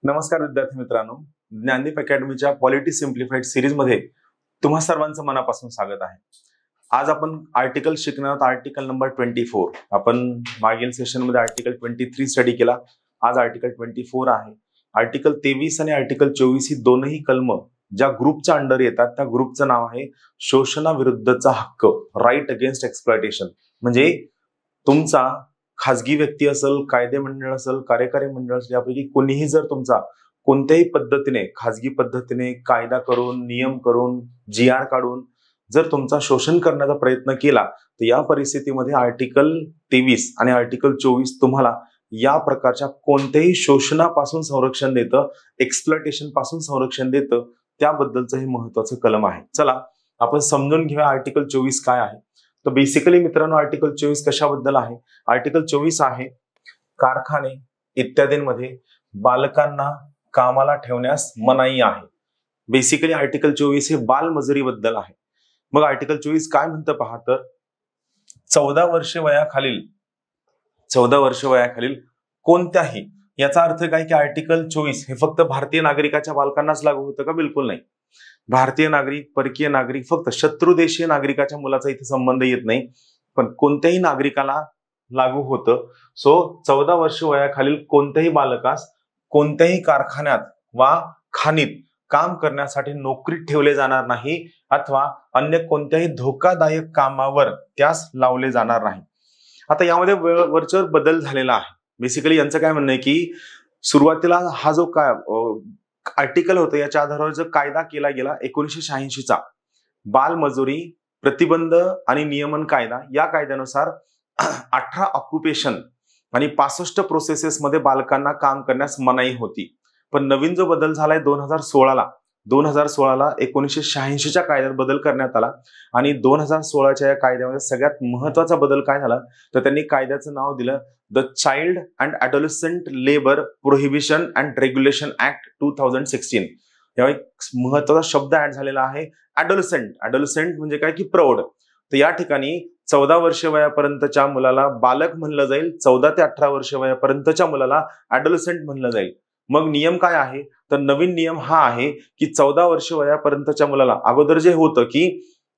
नमस्कार विद्यार्थी मित्रांनो, ज्ञानदीप अकॅडमीच्या पॉलिटी सिम्प्लिफाईड सिरीज मध्ये तुम्हा सर्वांचं मनापासून स्वागत आहे। आज आपण आर्टिकल शिकणार आहोत। Article number 24। आपण मागील सेशन मध्ये आर्टिकल 23 स्टडी केला। आज आर्टिकल 24 आहे। आर्टिकल 23 आणि आर्टिकल 24 ही दोनही कलम ज्या ग्रुपच्या अंडर येतात त्या ग्रुपचं नाव आहे शोषणाविरुद्धचा हक्क, राईट अगेन्स्ट एक्सप्लॉयटेशन। म्हणजे तुमचा खाजगी व्यक्ती असेल, कायदे मंडळ असेल, कार्यकारी मंडळ असेल, यापैकी कोणीही जर तुमचा कोणत्याही पद्धतीने खाजगी पद्धतीने कायदा करून, नियम करून, GR काढून जर तुमचा शोषण करण्याचा प्रयत्न केला तर या परिस्थितीमध्ये आर्टिकल 23 आणि आर्टिकल 24 तुम्हाला या प्रकारच्या कोणत्याही शोषणापासून संरक्षण देतं, एक्सप्लॉयटेशन पासून संरक्षण देतं। त्याबद्दलचं हे महत्त्वाचं कलम आहे। चला आपण समजून घेऊया आर्टिकल 24 काय आहे। तर बेसिकली मित्रांनो, आर्टिकल 24 कशाबद्दल आहे? आर्टिकल 24 आहे कारखाने इत्यादींमध्ये बालकांना कामाला ठेवण्यास मनाई आहे। बेसिकली आर्टिकल 24 हे बालमजुरीबद्दल आहे। मग आर्टिकल 24 काय म्हणतं पहा तर 14 वर्ष वयाखालील कोणत्याही, याचा अर्थ काय की आर्टिकल 24 हे फक्त भारतीय नागरिकाच्या बालकांनाच लागू होतं का? बिलकुल नाही। भारतीय नागरिक, परकीय नागरिक, फक्त शत्रू देशीय नागरिकाच्या मुलाचा इथे संबंध येत नाही, पण कोणत्याही नागरिकाला लागू होतं। सो 14 वर्ष वयाखालील कोणत्याही बालकास कोणत्याही कारखान्यात वा खाणीत काम करण्यासाठी नोकरीत ठेवले जाणार नाही अथवा अन्य कोणत्याही धोकादायक कामावर त्यास लावले जाणार नाही। आता यामध्ये वरचेवर बदल झालेला आहे। बेसिकली यांचं काय म्हणणं आहे की सुरुवातीला हा जो काय आर्टिकल होतं याच्या आधारावर जो कायदा केला गेला 1986 चा बालमजुरी प्रतिबंध आणि नियमन कायदा, या कायद्यानुसार 18 ऑक्युपेशन आणि 65 प्रोसेसेस मध्ये बालकांना काम करण्यास मनाई होती। पण नवीन जो बदल झालाय 2016ला 1986 च्या कायद्यात बदल करण्यात आला आणि 2016च्या या कायद्यामध्ये सगळ्यात महत्त्वाचा बदल काय झाला तर त्यांनी कायद्याचं नाव दिलं the child and adolescent labour prohibition and regulation act 2016। यावेळी महत्त्वाचा शब्द ऍड झालेला आहे ॲडोलसेंट। ॲडोलसेंट म्हणजे काय की प्रौढ। तर या ठिकाणी 14 वर्ष वयापर्यंतच्या मुलाला बालक म्हणलं जाईल, 14 ते 18 वर्ष वयापर्यंतच्या मुलाला ॲडोलसेंट म्हणलं जाईल। मग नियम काय आहे तर नवीन नियम हा आहे की 14 वर्ष वयापर्यंतच्या मुलाला अगोदर जे होतं की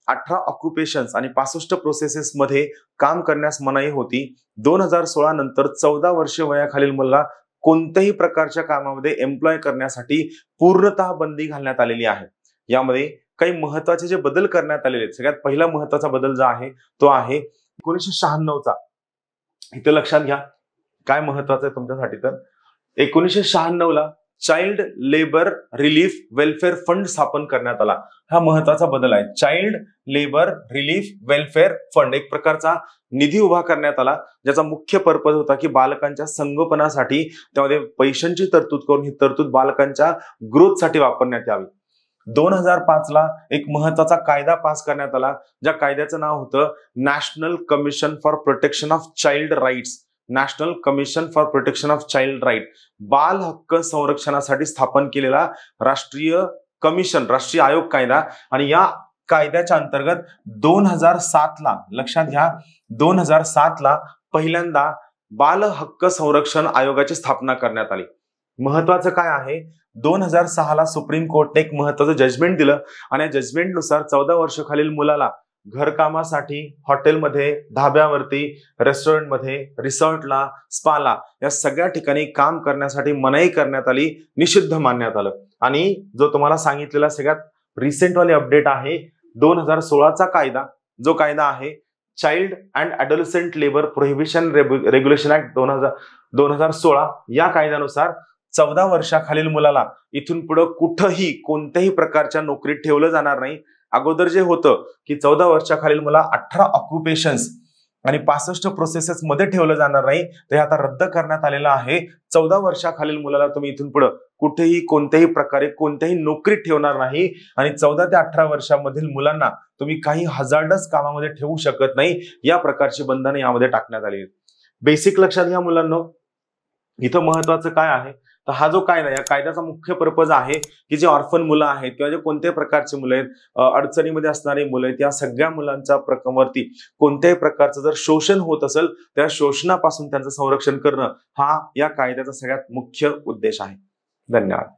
18 ऑक्युपेशन्स आणि 65 प्रोसेसेस मध्ये काम करण्यास मनाई होती, 2016 नंतर 14 वर्ष वयाखालील मुलगा कोणत्याही प्रकारच्या कामामध्ये एम्प्लॉय करण्यासाठी पूर्णतः बंदी घालण्यात आलेली आहे। यामध्ये काही महत्त्वाचे जे बदल करण्यात आलेले आहेत, सगळ्यात पहिला महत्त्वाचा बदल जो आहे तो आहे 1996 चा। इथे लक्षात घ्या काय महत्त्वाचं आहे तुमच्यासाठी तर 1996 ला child labour relief welfare fund स्थापन करण्यात आला। हा महत्त्वाचा बदल आहे। Child labour relief welfare fund एक प्रकारचा निधी उभा करण्यात आला, ज्याचा मुख्य पर्पज होता की बालकांच्या संगोपनासाठी त्यामध्ये पैशांची तरतूद करून ही तरतूद बालकांच्या ग्रोथसाठी वापरण्यात यावी। 2005 ला एक महत्त्वाचा कायदा पास करण्यात आला, ज्या कायद्याचं नाव होतं National Commission for Protection of Child Rights. National Commission for Protection of Child Right, बाल हक्क संरक्षणासाठी स्थापन केलेला राष्ट्रीय कमिशन, राष्ट्रीय आयोग कायदा। आणि या कायद्याच्या अंतर्गत 2007 ला, लक्षात घ्या 2007 ला पहिल्यांदा बाल हक्क संरक्षण आयोगाची स्थापना करण्यात आली। महत्वाचं काय आहे 2006 ला सुप्रीम कोर्टने एक महत्त्वाचं जजमेंट दिलं आणि या जजमेंटनुसार 14 वर्ष खालील मुलाला घरकामासाठी हॉटेलमध्ये, धाब्यावरती, रेस्टॉरंटमध्ये, रिसॉर्टला, स्पाला या सगळ्या ठिकाणी काम करण्यासाठी मनाई करण्यात आली, निषिद्ध मानण्यात आलं। आणि जो तुम्हाला सांगितलेला सगळ्यात रिसेंट वाली अपडेट आहे 2016 चा कायदा, जो कायदा आहे child and adolescent labour prohibition regulation act 2016, या कायद्यानुसार 14 वर्षाखालील मुलाला इथून पुढे कुठेही कोणत्याही प्रकारच्या नोकरीत ठेवलं जाणार नाही। अगोदर जे होतं की 14 वर्षाखालील मुला 18 ऑक्युपेशन्स आणि 65 प्रोसेसेस मध्ये ठेवलं जाणार नाही, ते आता रद्द करण्यात आलेलं आहे। 14 वर्षाखालील मुलाला तुम्ही इथून पुढे कुठेही कोणत्याही प्रकारे कोणत्याही नोकरीत ठेवणार नाही आणि 14 ते 18 वर्षामधील मुलांना तुम्ही काही हजार्डस कामामध्ये ठेवू शकत नाही, या प्रकारची बंधने यामध्ये टाकण्यात आली आहेत। बेसिक लक्षात घ्या मुलांना, इथं महत्वाचं काय आहे तर हा जो कायदा, या कायद्याचा मुख्य पर्पज आहे की जे ऑर्फन मुलं आहेत किंवा जे कोणत्याही प्रकारचे मुलं आहेत, अडचणीमध्ये असणारी मुलं आहेत, या सगळ्या मुलांच्या वरती कोणत्याही प्रकारचं जर शोषण होत असेल त्या शोषणापासून त्यांचं संरक्षण करणं हा या कायद्याचा सगळ्यात मुख्य उद्देश आहे। धन्यवाद.